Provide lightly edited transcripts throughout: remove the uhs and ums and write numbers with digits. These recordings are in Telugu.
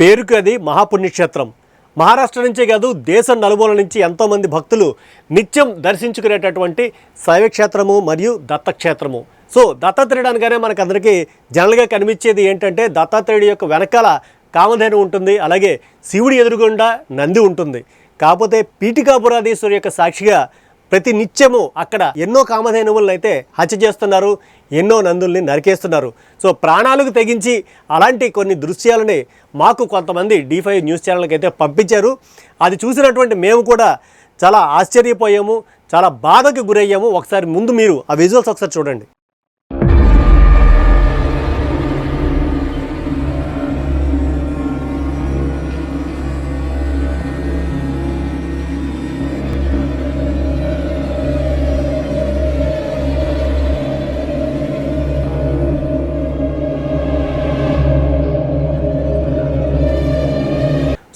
పేరుకు అది మహాపుణ్యక్షేత్రం. మహారాష్ట్ర నుంచే కాదు దేశం నలుమూల నుంచి ఎంతోమంది భక్తులు నిత్యం దర్శించుకునేటటువంటి శైవక్షేత్రము మరియు దత్తక్షేత్రము. సో దత్తాత్రేయుడు అనగానే మనకందరికీ జనరల్గా కనిపించేది ఏంటంటే దత్తాత్రేయుడి యొక్క వెనకాల కామధేను ఉంటుంది, అలాగే శివుడి ఎదురుగుండా నంది ఉంటుంది. కాకపోతే పీఠికాపురాధీశ్వరి యొక్క సాక్షిగా ప్రతి నిత్యము అక్కడ ఎన్నో కామధేనువులను అయితే హత్య చేస్తున్నారు, ఎన్నో నందుల్ని నరికేస్తున్నారు. సో ప్రాణాలకు తెగించి అలాంటి కొన్ని దృశ్యాలని మాకు కొంతమంది D5 న్యూస్ ఛానల్కి అయితే పంపించారు. అది చూసినటువంటి మేము కూడా చాలా ఆశ్చర్యపోయాము, చాలా బాధకు గురయ్యాము. ఒకసారి ముందు మీరు ఆ విజువల్స్ ఒకసారి చూడండి.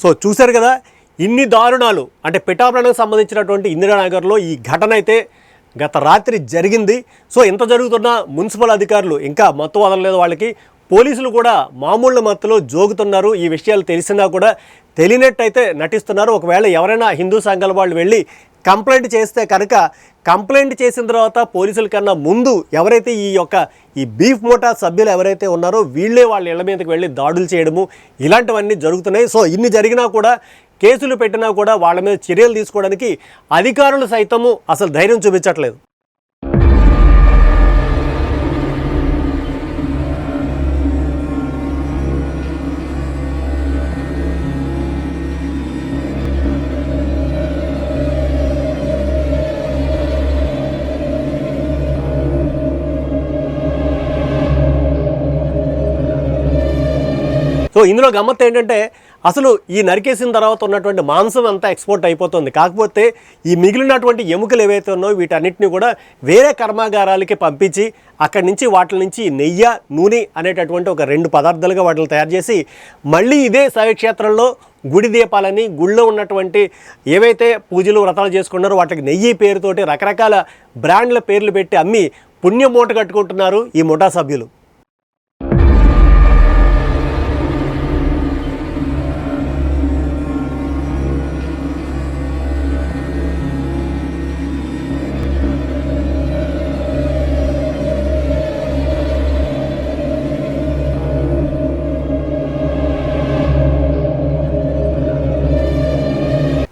సో చూశారు కదా, ఇన్ని దారుణాలు అంటే పిఠాపురానికి సంబంధించినటువంటి ఇందిరానగర్లో ఈ ఘటన అయితే గత రాత్రి జరిగింది. సో ఇంత జరుగుతున్న మున్సిపల్ అధికారులు ఇంకా మత్తు వదలలేదు వాళ్ళకి. పోలీసులు కూడా మామూలు మత్తులో జోగుతున్నారు. ఈ విషయాలు తెలిసినా కూడా తెలియనట్టయితే నటిస్తున్నారు. ఒకవేళ ఎవరైనా హిందూ సంఘాల వాళ్ళు వెళ్ళి కంప్లైంట్ చేస్తే కనుక కంప్లైంట్ చేసిన తర్వాత పోలీసుల కన్నా ముందు ఎవరైతే ఈ బీఫ్ మోటా సభ్యులు ఎవరైతే ఉన్నారో వీళ్ళే వాళ్ళ ఇళ్ల మీదకి వెళ్ళి దాడులు చేయడము ఇలాంటివన్నీ జరుగుతున్నాయి. సో ఇన్ని జరిగినా కూడా కేసులు పెట్టినా కూడా వాళ్ళ మీద చర్యలు తీసుకోవడానికి అధికారులు సైతము అసలు ధైర్యం చూపించట్లేదు. సో ఇందులో గమ్మత్తు ఏంటంటే అసలు ఈ నరికేసిన తర్వాత ఉన్నటువంటి మాంసం అంతా ఎక్స్పోర్ట్ అయిపోతుంది. కాకపోతే ఈ మిగిలినటువంటి ఎముకలు ఏవైతే ఉన్నాయో వీటన్నిటిని కూడా వేరే కర్మాగారాలకి పంపించి అక్కడి నుంచి వాటి నుంచి నెయ్యి, నూనె అనేటటువంటి ఒక 2 పదార్థాలుగా వాటిని తయారు చేసి మళ్ళీ ఇదే శైవక్షేత్రంలో గుడి దీపాలని గుళ్ళో ఉన్నటువంటి ఏవైతే పూజలు వ్రతాలు చేసుకున్నారో వాటికి నెయ్యి పేరుతోటి రకరకాల బ్రాండ్ల పేర్లు పెట్టి అమ్మి పుణ్యం మూట కట్టుకుంటున్నారు ఈ ముఠా సభ్యులు.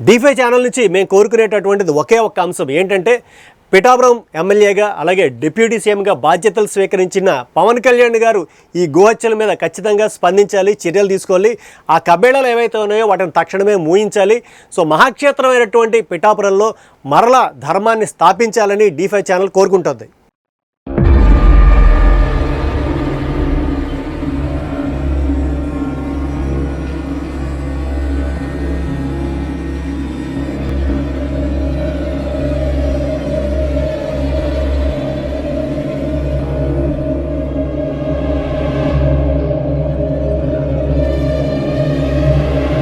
D5 ఛానల్ నుంచి మేము కోరుకునేటటువంటిది ఒకే ఒక్క అంశం ఏంటంటే పిఠాపురం ఎమ్మెల్యేగా అలాగే డిప్యూటీ సీఎంగా బాధ్యతలు స్వీకరించిన పవన్ కళ్యాణ్ గారు ఈ గోహత్యల మీద ఖచ్చితంగా స్పందించాలి, చర్యలు తీసుకోవాలి. ఆ కబేళాలు ఏవైతే ఉన్నాయో వాటిని తక్షణమే మూయించాలి. సో మహాక్షేత్రమైనటువంటి పిఠాపురంలో మరలా ధర్మాన్ని స్థాపించాలని D5 ఛానల్ కోరుకుంటుంది.